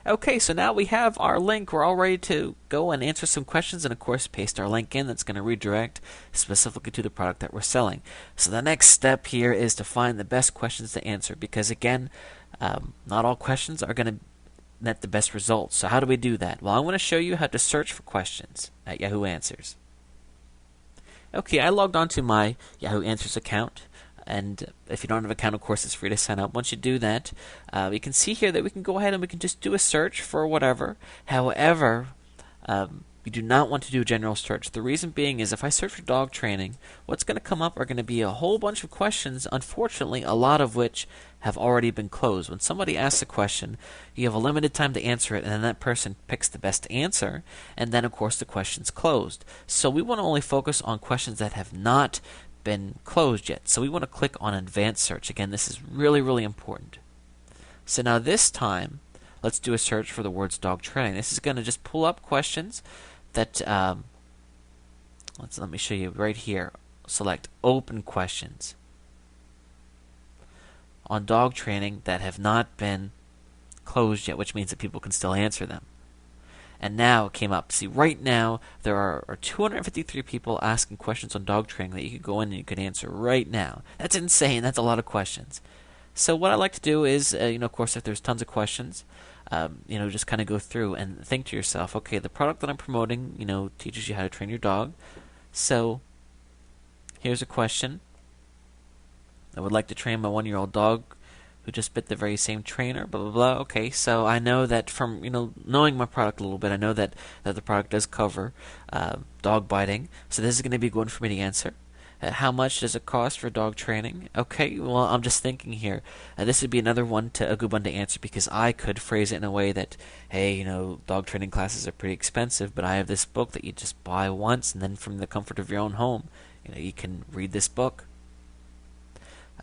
Okay, so now we have our link. We're all ready to go and answer some questions and, of course, paste our link in. That's going to redirect specifically to the product that we're selling. So the next step here is to find the best questions to answer because, again, not all questions are going to net the best results. So how do we do that? Well, I'm going to show you how to search for questions at Yahoo Answers. Okay, I logged onto my Yahoo Answers account. And if you don't have an account, of course, it's free to sign up. Once you do that, we can see here that we can go ahead and we can just do a search for whatever. However, we do not want to do a general search. The reason being is if I search for dog training, what's going to come up are going to be a whole bunch of questions, unfortunately, a lot of which have already been closed. When somebody asks a question, you have a limited time to answer it, and then that person picks the best answer, and then, of course, the question's closed. So we want to only focus on questions that have not been closed yet. So we want to click on advanced search. Again, this is really, really important. So now this time, let's do a search for the words dog training. This is going to just pull up questions that, let me show you right here. Select open questions on dog training that have not been closed yet, which means that people can still answer them. And now it came up. See, right now there are 253 people asking questions on dog training that you could go in and you could answer right now. That's insane. That's a lot of questions. So what I like to do is, of course, if there's tons of questions, just kind of go through and think to yourself, okay, the product that I'm promoting, teaches you how to train your dog. So here's a question. I would like to train my 1-year-old dog who just bit the very same trainer, blah, blah, blah. Okay, so I know that from, knowing my product a little bit, I know that the product does cover dog biting. So this is going to be good for me to answer. How much does it cost for dog training? Okay, well, I'm just thinking here. This would be another a good one to answer because I could phrase it in a way that, hey, dog training classes are pretty expensive, but I have this book that you just buy once, and then from the comfort of your own home, you can read this book.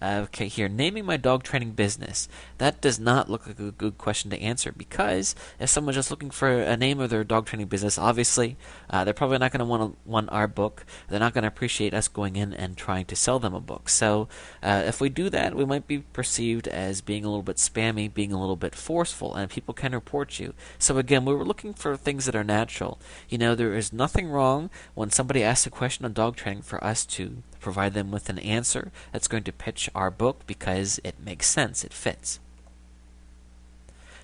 Okay, here, naming my dog training business. That does not look like a good question to answer because if someone's just looking for a name of their dog training business, obviously they're probably not going to want our book. They're not going to appreciate us going in and trying to sell them a book. So if we do that, we might be perceived as being a little bit spammy, being a little bit forceful, and people can report you. So again, we were looking for things that are natural. There is nothing wrong when somebody asks a question on dog training for us to provide them with an answer that's going to pitch our book because it makes sense, it fits.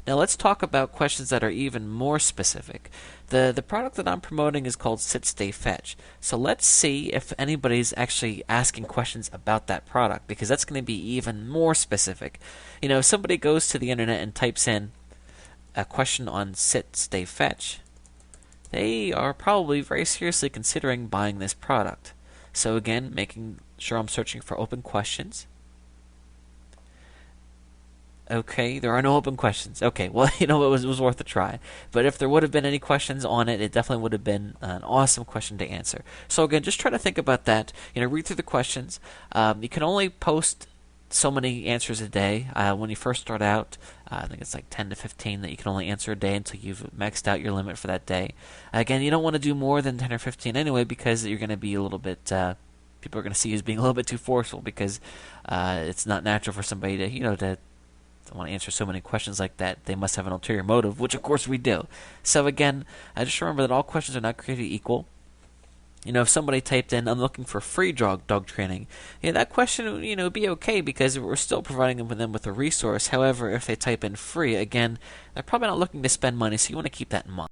Now let's talk about questions that are even more specific. The product that I'm promoting is called Sit, Stay, Fetch. So let's see if anybody's actually asking questions about that product because that's going to be even more specific. If somebody goes to the internet and types in a question on Sit, Stay, Fetch, they are probably very seriously considering buying this product. So again, making sure I'm searching for open questions. Okay, there are no open questions. Okay, well, it was worth a try. But if there would have been any questions on it, it definitely would have been an awesome question to answer. So again, just try to think about that. Read through the questions. You can only post so many answers a day. When you first start out, I think it's like 10 to 15 that you can only answer a day until you've maxed out your limit for that day. Again, you don't want to do more than 10 or 15 anyway because you're going to be a little bit, people are going to see you as being a little bit too forceful because it's not natural for somebody to want to answer so many questions like that. They must have an ulterior motive, which of course we do. So again, just remember that all questions are not created equal. If somebody typed in, I'm looking for free dog training, that question, would be okay because we're still providing them with a resource. However, if they type in free, again, they're probably not looking to spend money, so you want to keep that in mind.